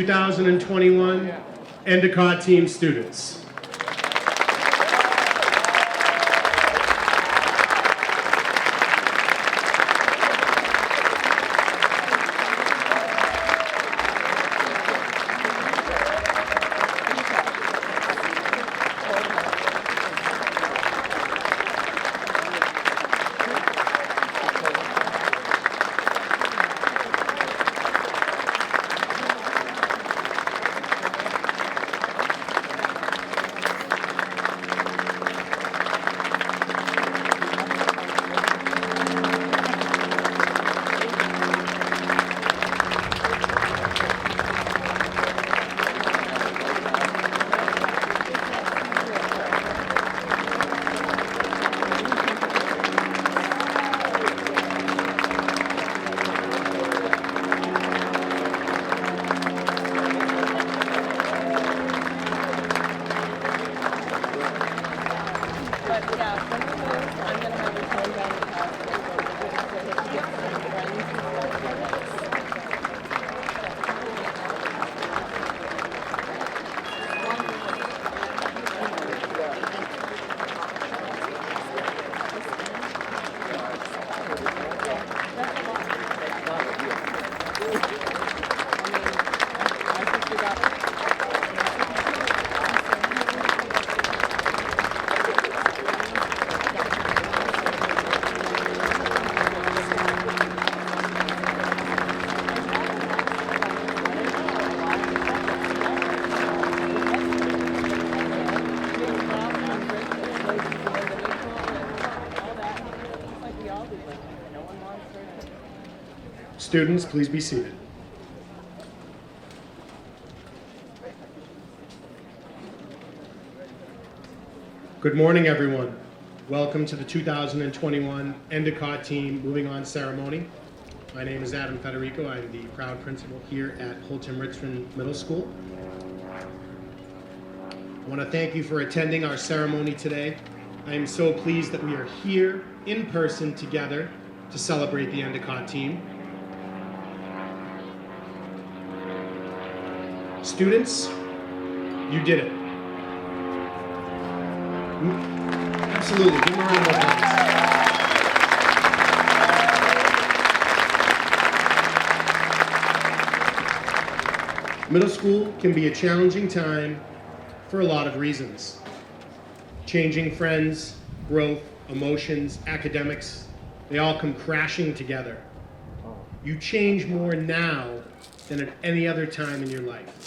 2021 Endicott team students. Students, please be seated. Good morning, everyone. Welcome to the 2021 Endicott team moving on ceremony. My name is Adam Federico. I'm the proud principal here at Holten Richmond Middle School. I want to thank you for attending our ceremony today. I am so pleased that we are here in person together to celebrate the Endicott team. Students, you did it. Absolutely. Give them a round of applause. Middle school can be a challenging time for a lot of reasons. Changing friends, growth, emotions, academics, they all come crashing together. You change more now than at any other time in your life.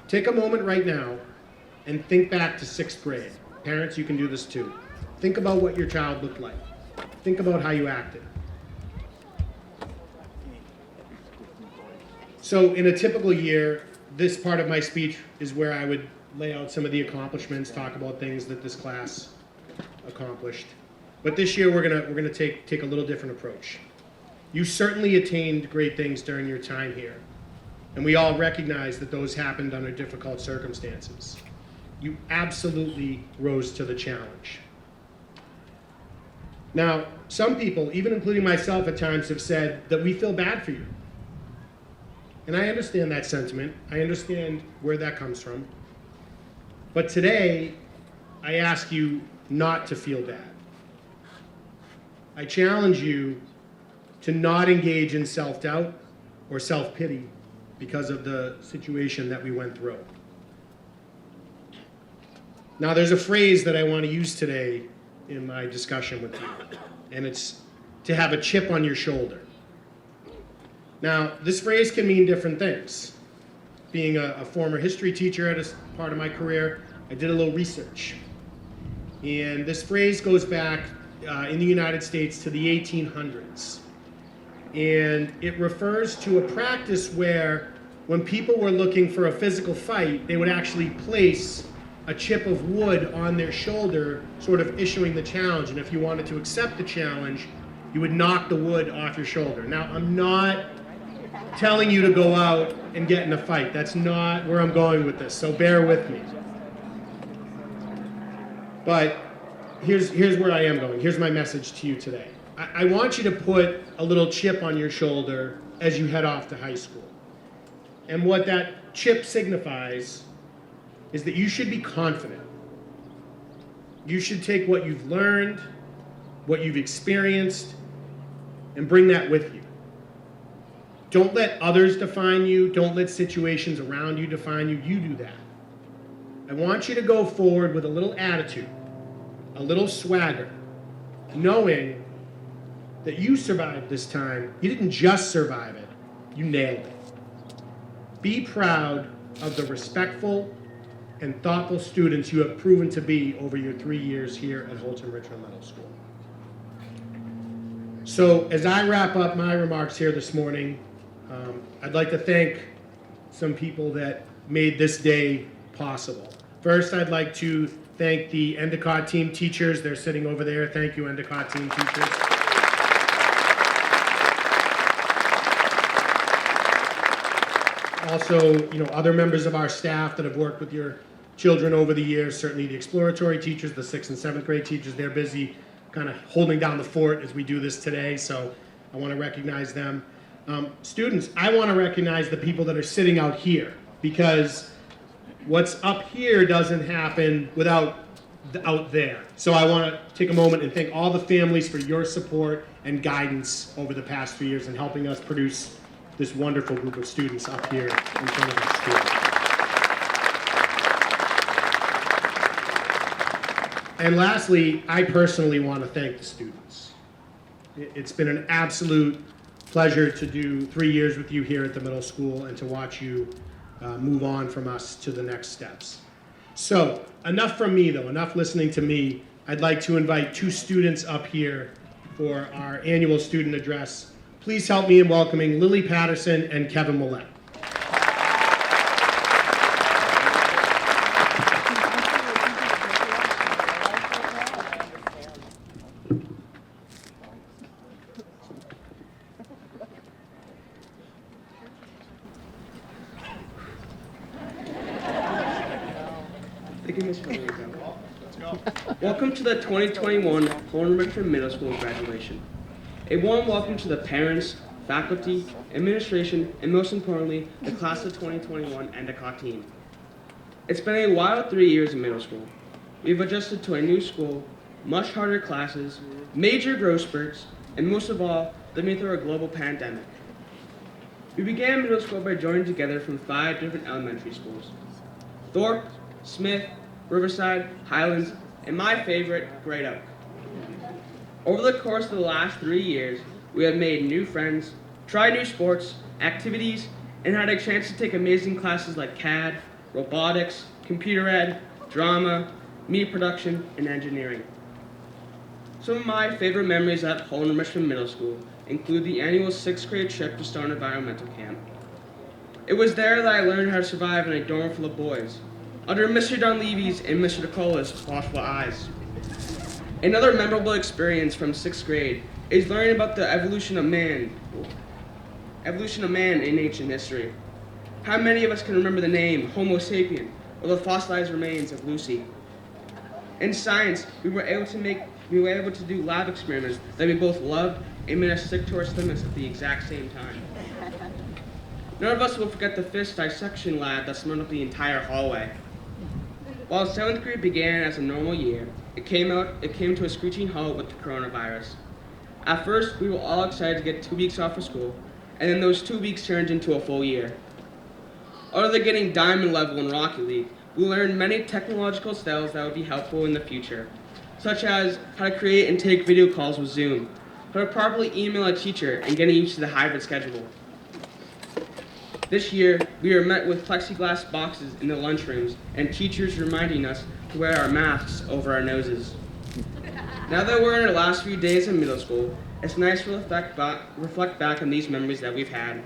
Take a moment right now and think back to 6th grade. Parents, you can do this too. Think about what your child looked like. Think about how you acted. So in a typical year, this part of my speech is where I would lay out some of the accomplishments, talk about things that this class accomplished. But this year we're gonna take a little different approach. You certainly attained great things during your time here, and we all recognize that those happened under difficult circumstances. You absolutely rose to the challenge. Now, some people, even including myself at times, have said that we feel bad for you. And I understand that sentiment. I understand where that comes from. But today, I ask you not to feel bad. I challenge you to not engage in self-doubt or self-pity because of the situation that we went through. Now, there's a phrase that I want to use today in my discussion with you, and it's to have a chip on your shoulder. Now, this phrase can mean different things. Being a former history teacher at a part of my career, I did a little research. And this phrase goes back in the United States to the 1800s. And it refers to a practice where when people were looking for a physical fight, they would actually place a chip of wood on their shoulder, sort of issuing the challenge. And if you wanted to accept the challenge, you would knock the wood off your shoulder. Now, I'm not telling you to go out and get in a fight. That's not where I'm going with this, so bear with me. But here's where I am going. Here's my message to you today. I want you to put a little chip on your shoulder as you head off to high school. And what that chip signifies is that you should be confident. You should take what you've learned, what you've experienced, and bring that with you. Don't let others define you. Don't let situations around you define you. You do that. I want you to go forward with a little attitude, a little swagger, knowing that you survived this time. You didn't just survive it, you nailed it. Be proud of the respectful and thoughtful students you have proven to be over your 3 years here at Holten Richmond Middle School. So as I wrap up my remarks here this morning, I'd like to thank some people that made this day possible. First, I'd like to thank the Endicott team teachers. They're sitting over there. Thank you, Endicott team teachers. Also, other members of our staff that have worked with your children over the years, certainly the exploratory teachers, the 6th and 7th grade teachers, they're busy kind of holding down the fort as we do this today, so I want to recognize them. Students, I want to recognize the people that are sitting out here, because what's up here doesn't happen without out there. So I want to take a moment and thank all the families for your support and guidance over the past 3 years in helping us produce this wonderful group of students up here in front of our school. And lastly, I personally want to thank the students. It's been an absolute pleasure to do 3 years with you here at the middle school and to watch you move on from us to the next steps. So enough from me though, enough listening to me. I'd like to invite 2 students up here for our annual student address. Please help me in welcoming Lily Patterson and Kevin Millett. Welcome to the 2021 Holten Richmond Middle School graduation. A warm welcome to the parents, faculty, administration, and most importantly, the class of 2021 Endicott team. It's been a wild 3 years in middle school. We've adjusted to a new school, much harder classes, major growth spurts, and most of all, living through a global pandemic. We began middle school by joining together from 5 different elementary schools: Thorpe, Smith, Riverside, Highlands, and my favorite, Great Oak. Over the course of the last 3 years, we have made new friends, tried new sports, activities, and had a chance to take amazing classes like CAD, robotics, computer ed, drama, media production, and engineering. Some of my favorite memories at Holten Richmond Middle School include the annual 6th grade trip to Stone Environmental Camp. It was there that I learned how to survive in a dorm full of boys, under Mr. Dunleavy's and Mr. DeCola's watchful eyes. Another memorable experience from 6th grade is learning about the evolution of man in ancient history. How many of us can remember the name Homo sapien or the fossilized remains of Lucy? In science, we were able to do lab experiments that we both loved and made us sick to our stomachs at the exact same time. None of us will forget the fish dissection lab that smelled up the entire hallway. While 7th grade began as a normal year, it came to a screeching halt with the coronavirus. At first, we were all excited to get 2 weeks off of school, and then those 2 weeks turned into a full year. Other than getting diamond level in Rocket League, we learned many technological skills that would be helpful in the future, such as how to create and take video calls with Zoom, how to properly email a teacher, and getting used to the hybrid schedule. This year, we were met with plexiglass boxes in the lunchrooms and teachers reminding us to wear our masks over our noses. Now that we're in our last few days in middle school, it's nice to reflect back on these memories that we've had.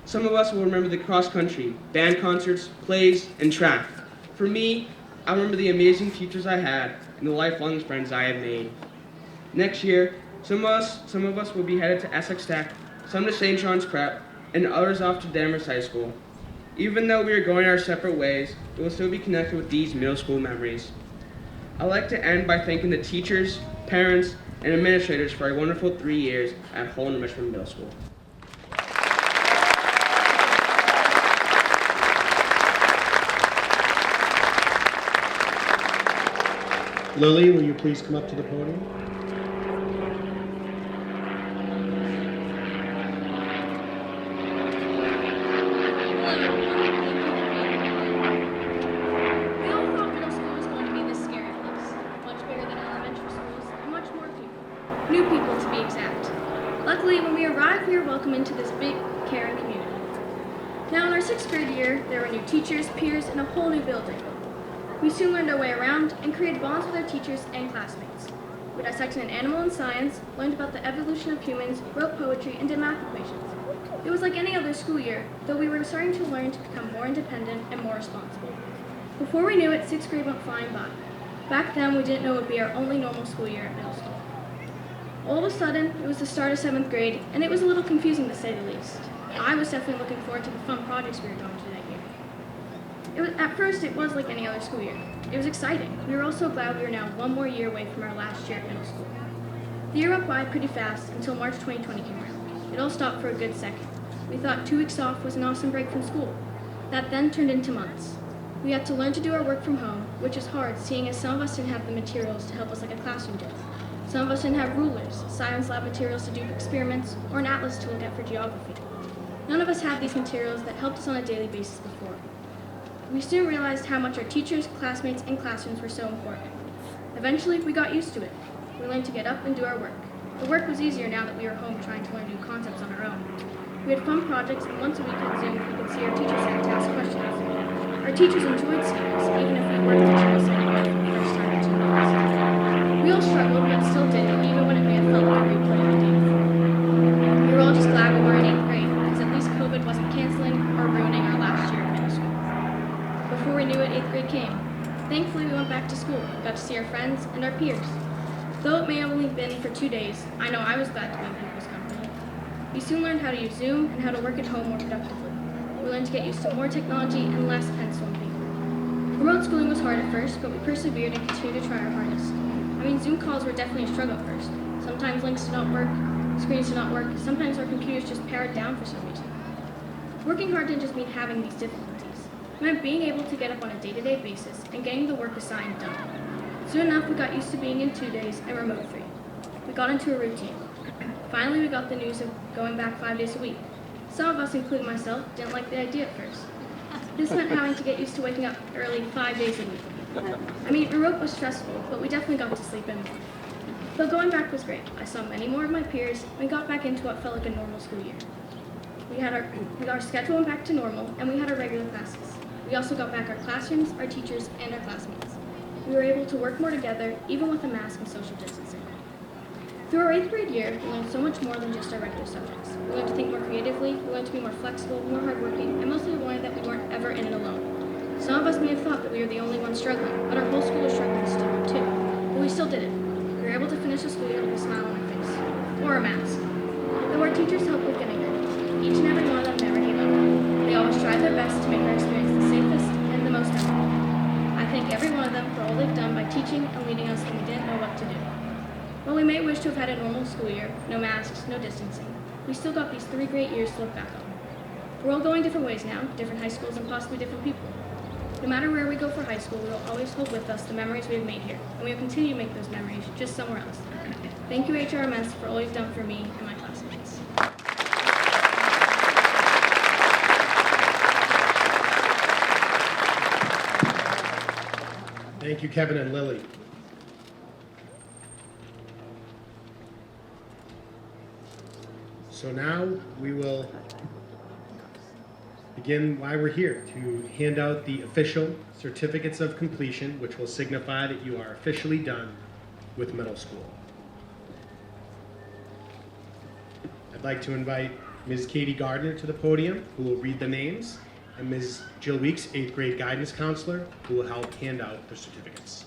Some of us will remember the cross-country, band concerts, plays, and track. For me, I remember the amazing teachers I had and the lifelong friends I have made. Next year, some of us will be headed to Essex Tech, some to St. John's Prep, and others off to Danvers High School. Even though we are going our separate ways, we will still be connected with these middle school memories. I'd like to end by thanking the teachers, parents, and administrators for a wonderful 3 years at Holten Richmond Middle School. Lily, will you please come up to the podium? We all thought middle school was going to be this scary place, much bigger than elementary schools, and much more people. New people, to be exact. Luckily, when we arrived, we were welcomed into this big, caring community. Now, in our 6th grade year, there were new teachers, peers, and a whole new building. We soon learned our way around and created bonds with our teachers and classmates. We dissected an animal in science, learned about the evolution of humans, wrote poetry, and did math equations. It was like any other school year, though we were starting to learn to become more independent and more responsible. Before we knew it, 6th grade went flying by. Back then, we didn't know it would be our only normal school year at middle school. All of a sudden, it was the start of 7th grade, and it was a little confusing to say the least. I was definitely looking forward to the fun projects we were going to that year. At first, it was like any other school year. It was exciting. We were also glad we were now one more year away from our last year at middle school. The year went by pretty fast until March 2020 came around. It all stopped for a good second. We thought 2 weeks off was an awesome break from school. That then turned into months. We had to learn to do our work from home, which is hard, seeing as some of us didn't have the materials to help us like a classroom did. Some of us didn't have rulers, science lab materials to do experiments, or an atlas to look at for geography. None of us had these materials that helped us on a daily basis before. We soon realized how much our teachers, classmates, and classrooms were so important. Eventually, we got used to it. We learned to get up and do our work. The work was easier now that we were home trying to learn new concepts on our own. We had fun projects, and once a week on Zoom, we could see our teachers had to ask questions. Our teachers enjoyed seeing us, even if we weren't teaching us anymore for the first time in 2 months. We all struggled, but still did it, even when it may have felt like a replay of the day before. We were all just glad we were in 8th grade, because at least COVID wasn't canceling or ruining our last year of middle school. Before we knew it, 8th grade came. Thankfully, we went back to school and got to see our friends and our peers. Though it may have only been for 2 days, I know I was glad to be in people's company. We soon learned how to use Zoom and how to work at home more productively. We learned to get used to more technology and less pencil and paper. Remote schooling was hard at first, but we persevered and continued to try our hardest. I mean, Zoom calls were definitely a struggle at first. Sometimes links did not work, screens did not work, sometimes our computers just powered down for some reason. Working hard didn't just mean having these difficulties. It meant being able to get up on a day-to-day basis and getting the work assigned done. Soon enough, we got used to being in 2 days and remote 3. We got into a routine. Finally, we got the news of going back 5 days a week. Some of us, including myself, didn't like the idea at first. This meant having to get used to waking up early 5 days a week. I mean, remote was stressful, but we definitely got to sleep in more. But going back was great. I saw many more of my peers, and we got back into what felt like a normal school year. We got our schedule went back to normal, and we had our regular classes. We also got back our classrooms, our teachers, and our classmates. We were able to work more together, even with a mask and social distancing. Through our 8th grade year, we learned so much more than just our regular subjects. We learned to think more creatively, we learned to be more flexible, more hardworking, and mostly we learned that we weren't ever in it alone. Some of us may have thought that we were the only ones struggling, but our whole school was struggling too. But we still did it. We were able to finish the school year with a smile on our face. Or a mask. Though our teachers helped with getting there, each and every one of them never gave up. They always tried their best to make our experience the safest and the most memorable. I thank every one of them for all they've done by teaching and leading us when we didn't know what to do. While we may wish to have had a normal school year, no masks, no distancing, we still got these 3 great years to look back on. We're all going different ways now, different high schools and possibly different people. No matter where we go for high school, we will always hold with us the memories we have made here, and we will continue to make those memories just somewhere else. Thank you, HRMS, for all you've done for me and my classmates. Thank you, Kevin and Lily. So now we will begin why we're here, to hand out the official certificates of completion, which will signify that you are officially done with middle school. I'd like to invite Ms. Katie Gardner to the podium, who will read the names, and Ms. Jill Weeks, 8th grade guidance counselor, who will help hand out the certificates.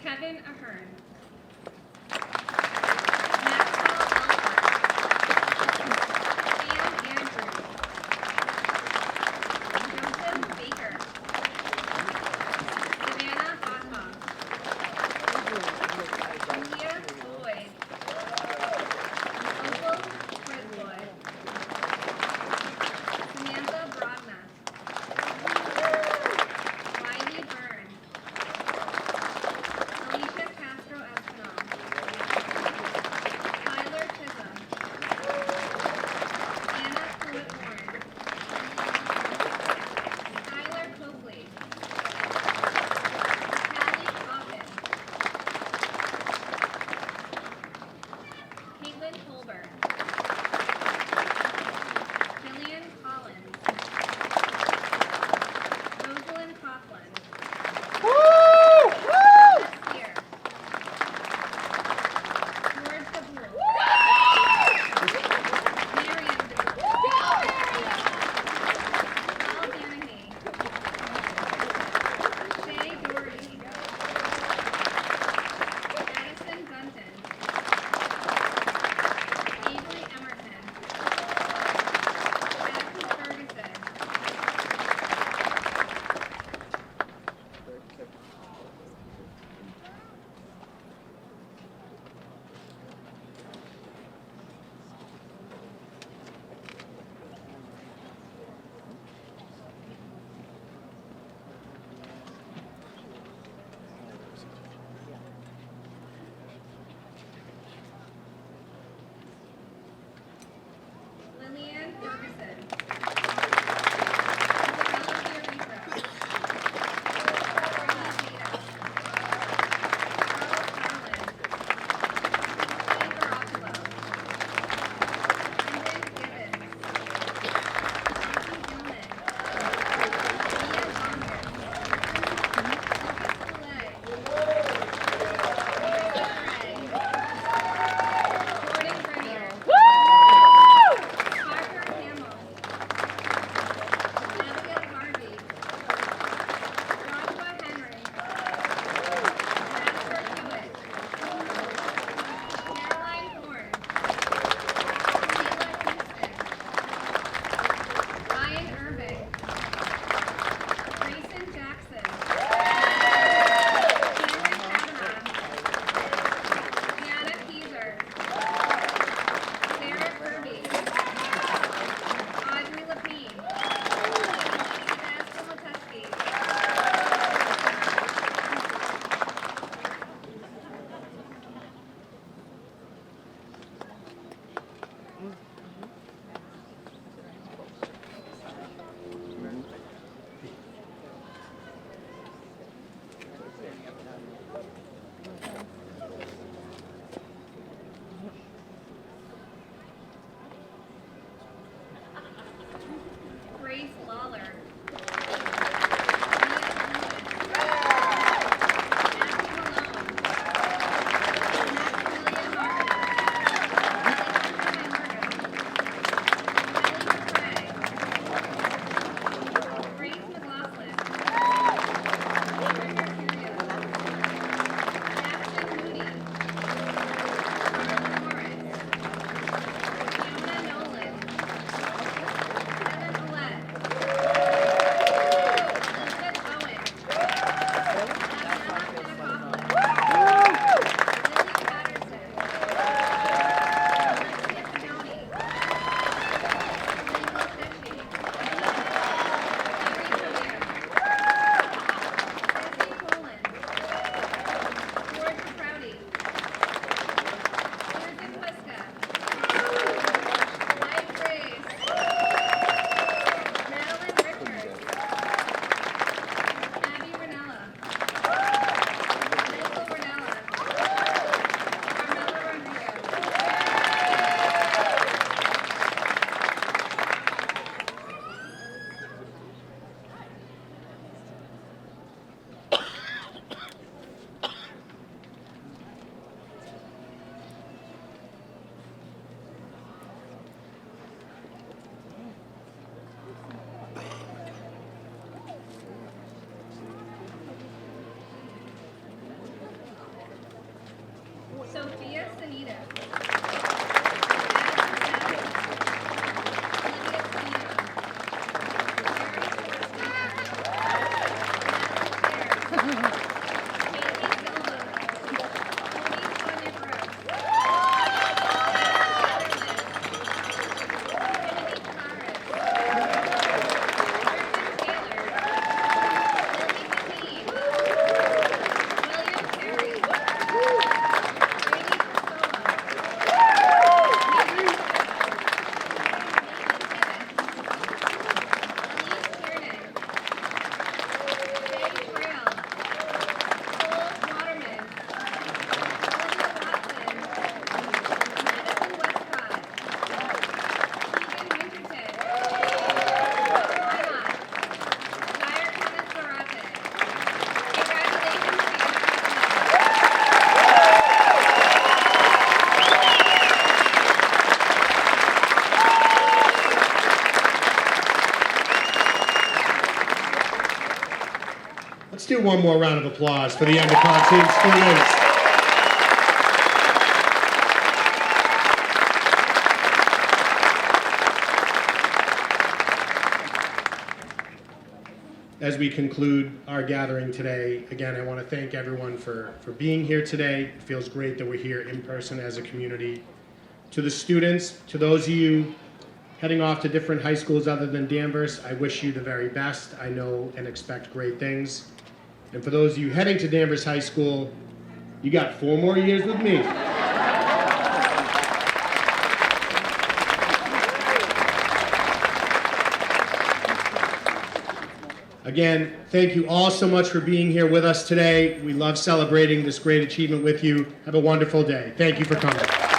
Kevin Ahern. Maxwell L. Cynthia Lloyd. Opal Friswood. Samantha Broadnax. Wiley Byrne. Alicia Castro Espinal. Tyler Chisholm. Anna Pruitt Warren. Skylar Copley. Callie Coffin. Caitlin Tolbert. Jillian Collins. Rosalind Coughlin. Spear. George DeBoule. Marion DeBoule. Paul Danahy. Shay Doherty. Addison Gunton. Avery Emerson. Madison Ferguson. Lillian Ferguson. Isabella Fiorito. Brittany Zeta. Charles Garland. Shane Garofalo. Brendan Gibbons. Nancy Gilman. Ian Bonner. Lucas Poulet. Teresa Gray. Jordan Grenier. Parker Hamill. Abigail Harvey. Joshua Henry. Jasper Hewitt. Caroline Horn. Sheila Houston. Ryan Irving. Grayson Jackson. Cameron Kavanaugh. Deanna Keezer. Sarah Kirby. Audrey Lapine. Sebastian Latesky. Grace Lawler. Mia Lewis. Matthew Malone. Maximilian Martin. Alejandro Maymurga. Kelly McRae. Grace McLaughlin. Aaron Mercurio. Jackson Moody. Carla Morris. Fiona Nolan. Kevin Ouellette. Elizabeth Owen. Adriana Petacopoulos. Lily Patterson. Alexia Pinoni. Michael Pesci. Larry Collier. Jesse Poland. George Prouty. Susan Huska. Mike Grace. Madeline Richards. Abby Ranella. Michael Ranella. Carmela Rodriguez. Sophia Sanita. Olivia Spina. Eric Forster. Natalie Sayers. Katie Silva. Tony one more round of applause for the Endicott team students. As we conclude our gathering today, again, I want to thank everyone for being here today. It feels great that we're here in person as a community. To the students, to those of you heading off to different high schools other than Danvers, I wish you the very best. I know and expect great things. And for those of you heading to Danvers High School, you got 4 more years with me. Again, thank you all so much for being here with us today. We love celebrating this great achievement with you. Have a wonderful day. Thank you for coming.